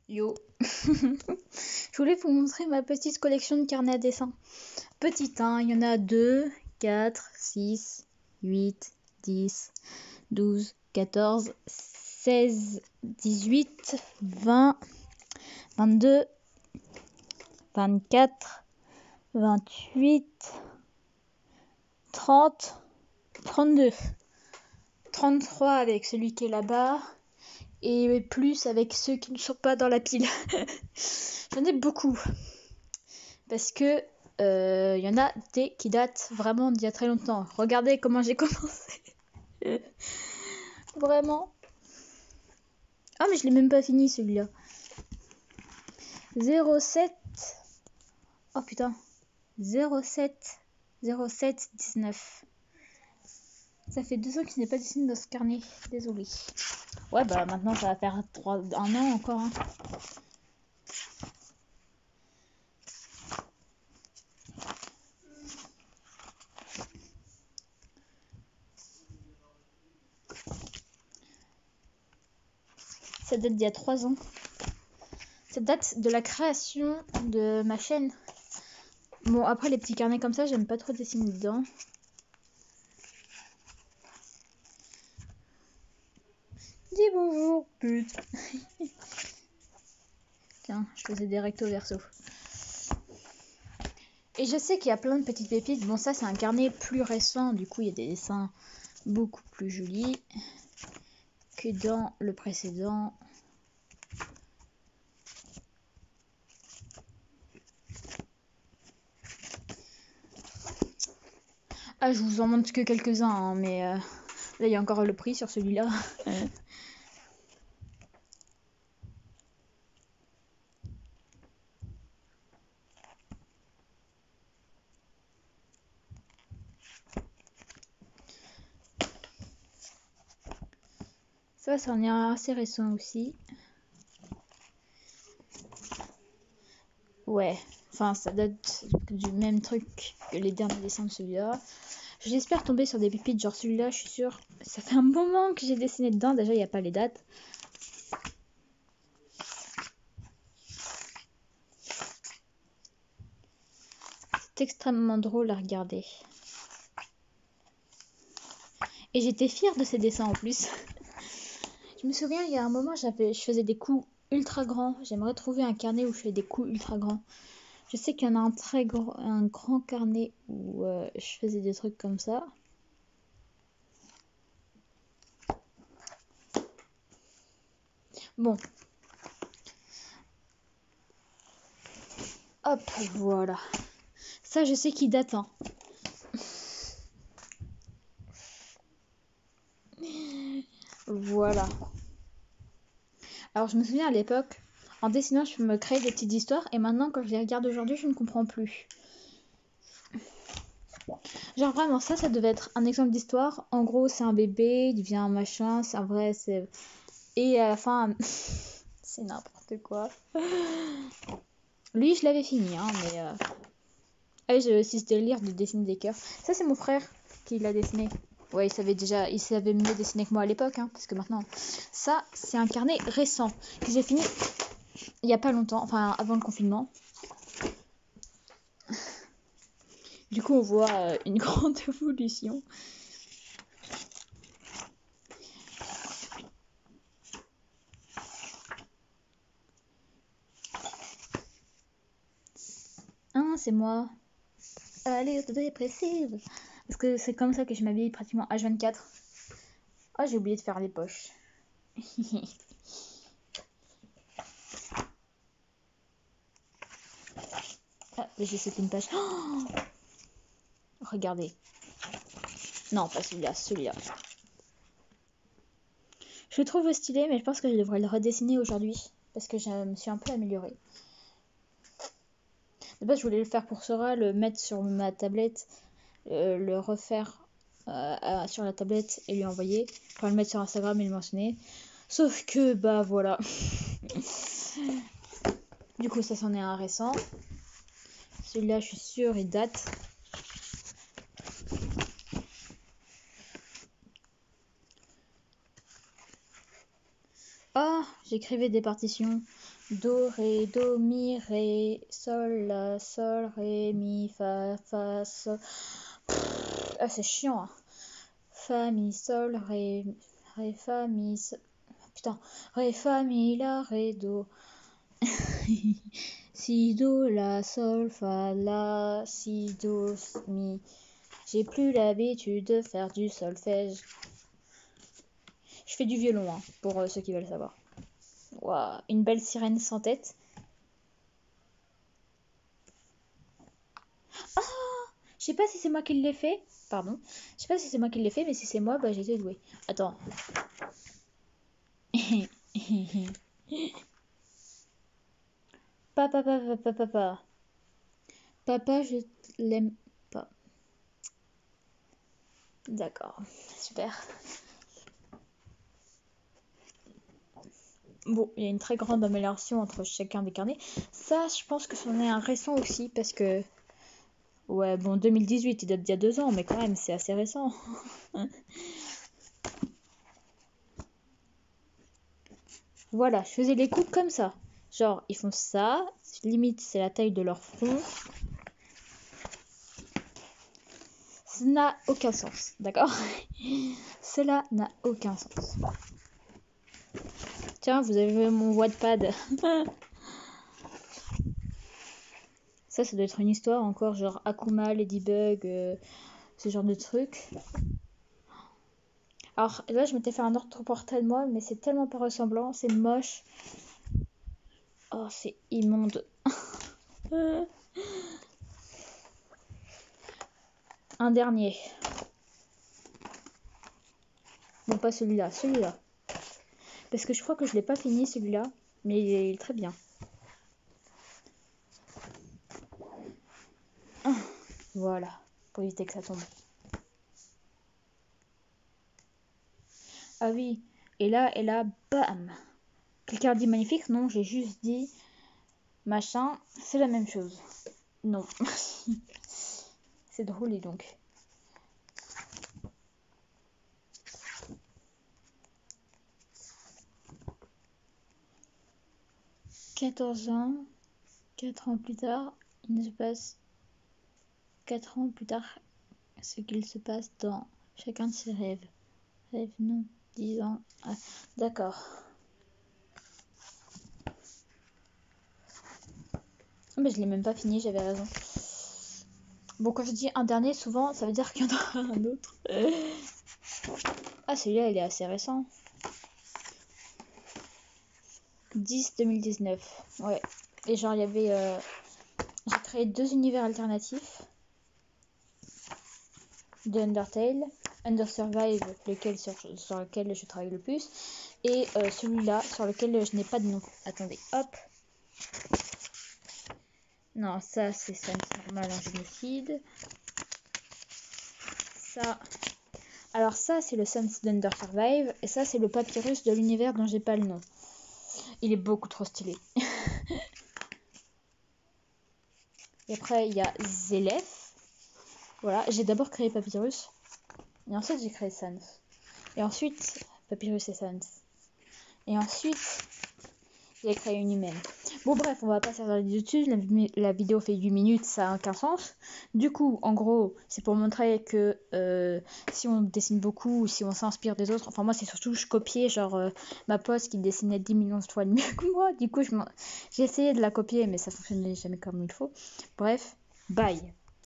Yo. Je voulais vous montrer ma petite collection de carnets à dessin. Petite, hein, il y en a 2, 4, 6, 8, 10, 12, 14, 16, 18, 20, 22, 24, 28, 30, 32, 33 avec celui qui est là-bas. Et plus avec ceux qui ne sont pas dans la pile. J'en ai beaucoup. Parce que y en a des qui datent vraiment d'il y a très longtemps. Regardez comment j'ai commencé. Vraiment. Ah mais je l'ai même pas fini celui-là. 07. Oh putain. 07. 07 19. Ça fait 2 ans qu'il n'est pas dessiné dans ce carnet. Désolé. Ouais bah maintenant ça va faire 1 an encore. Hein. Ça date d'il y a 3 ans. Ça date de la création de ma chaîne. Bon, après les petits carnets comme ça, j'aime pas trop dessiner dedans. Dis bonjour, pute. Tiens, je faisais des recto verso. Et je sais qu'il y a plein de petites pépites. Bon, ça, c'est un carnet plus récent. Du coup, il y a des dessins beaucoup plus jolis que dans le précédent. Ah, je vous en montre que quelques-uns, hein, mais là, il y a encore le prix sur celui-là. Ça, c'en est assez récent aussi. Ouais, enfin, ça date du même truc que les derniers dessins de celui-là. J'espère tomber sur des pépites genre celui-là, je suis sûre. Ça fait un moment que j'ai dessiné dedans, déjà il n'y a pas les dates. C'est extrêmement drôle à regarder. Et j'étais fière de ces dessins en plus. Je me souviens, il y a un moment, je faisais des coups ultra grands. J'aimerais trouver un carnet où je fais des coups ultra grands. Je sais qu'il y en a un grand carnet où je faisais des trucs comme ça. Bon. Hop, voilà. Ça, je sais qu'il date. Hein. Voilà. Alors, je me souviens à l'époque, en dessinant, je me créais des petites histoires. Et maintenant, quand je les regarde aujourd'hui, je ne comprends plus. Genre vraiment, ça devait être un exemple d'histoire. En gros, c'est un bébé, il devient un machin, c'est un vrai, c'est... Et à la fin, c'est n'importe quoi. Lui, je l'avais fini, hein, mais... Ah, j'ai aussi ce délire de dessiner des cœurs. Ça, c'est mon frère qui l'a dessiné. Ouais, il savait mieux dessiner que moi à l'époque, hein, parce que maintenant... Ça, c'est un carnet récent que j'ai fini il y a pas longtemps, enfin, avant le confinement. Du coup, on voit une grande évolution. Hein, c'est moi. Allez, autodépressive. Parce que c'est comme ça que je m'habille pratiquement H24. Ah, j'ai oublié de faire les poches. Ah, j'ai sauté une page. Oh, regardez. Non, pas celui-là, celui-là. Je le trouve stylé, mais je pense que je devrais le redessiner aujourd'hui. Parce que je me suis un peu améliorée. De base, je voulais le faire pour Sora, le mettre sur ma tablette, le refaire sur la tablette et lui envoyer. Enfin, le mettre sur Instagram et le mentionner. Sauf que, bah voilà. Du coup, ça c'en est un récent. Celui-là, je suis sûre, il date. Oh, j'écrivais des partitions. Do, ré, do, mi, ré, sol, la, sol, ré, mi, fa, sol. Ah, c'est chiant. Hein. Fa, mi, sol, ré, fa, mi, sol. Putain, ré, fa, mi, la, ré, do. Si, do, la, sol, fa, la, si, do, mi. J'ai plus l'habitude de faire du solfège. Je fais du violon, hein, pour ceux qui veulent savoir. Wow, une belle sirène sans tête. Ah, je sais pas si c'est moi qui l'ai fait. Pardon. Je sais pas si c'est moi qui l'ai fait, mais si c'est moi, bah j'ai été douée. Attends. Papa, papa, papa, papa. Papa, je l'aime pas. D'accord. Super. Bon, il y a une très grande amélioration entre chacun des carnets. Ça, je pense que c'en est un récent aussi, parce que... Ouais, bon, 2018, il date d'il y a 2 ans, mais quand même, c'est assez récent. Voilà, je faisais les coups comme ça. Genre, ils font ça, limite, c'est la taille de leur front. Ça n'a aucun sens, d'accord? Cela n'a aucun sens. Tiens, vous avez vu mon Wattpad. Ça doit être une histoire encore, genre Akuma, Ladybug, ce genre de trucs. Alors là, je m'étais fait un autre portrait de moi, mais c'est tellement pas ressemblant, c'est moche. Oh, c'est immonde. Un dernier. Non, pas celui-là, celui-là. Parce que je crois que je l'ai pas fini celui-là, mais il est très bien. Voilà, pour éviter que ça tombe. Ah oui, et là, bam. Quelqu'un a dit magnifique? Non, j'ai juste dit machin, c'est la même chose. Non. C'est drôle et donc. « 14 ans, 4 ans plus tard, il se passe 4 ans plus tard ce qu'il se passe dans chacun de ses rêves. Rêve, non, 10 ans. Ah, d'accord. Mais je l'ai même pas fini, j'avais raison. Bon, quand je dis un dernier, souvent, ça veut dire qu'il y en a un autre. Ah, celui-là, il est assez récent. 10-2019. Ouais. Et genre, il y avait... j'ai créé 2 univers alternatifs de Undertale. Undersurvive, sur lequel je travaille le plus. Et celui-là, sur lequel je n'ai pas de nom. Attendez, hop. Non, ça, c'est Sans normal en génocide. Ça... Alors ça, c'est le Sans d'Undersurvive. Et ça, c'est le papyrus de l'univers dont j'ai pas le nom. Il est beaucoup trop stylé. Et après, il y a Zélef. Voilà, j'ai d'abord créé Papyrus. Et ensuite, j'ai créé Sans. Et ensuite, Papyrus et Sans. Et ensuite, j'ai créé une humaine. Bon, bref, on va pas faire dessus. La vidéo fait 8 minutes, ça n'a aucun sens. Du coup, en gros, c'est pour montrer que si on dessine beaucoup ou si on s'inspire des autres, enfin, moi, c'est surtout je copiais, genre, ma pote qui dessinait 10 millions de fois mieux que moi. Du coup, j'ai essayé de la copier, mais ça fonctionnait jamais comme il faut. Bref, bye.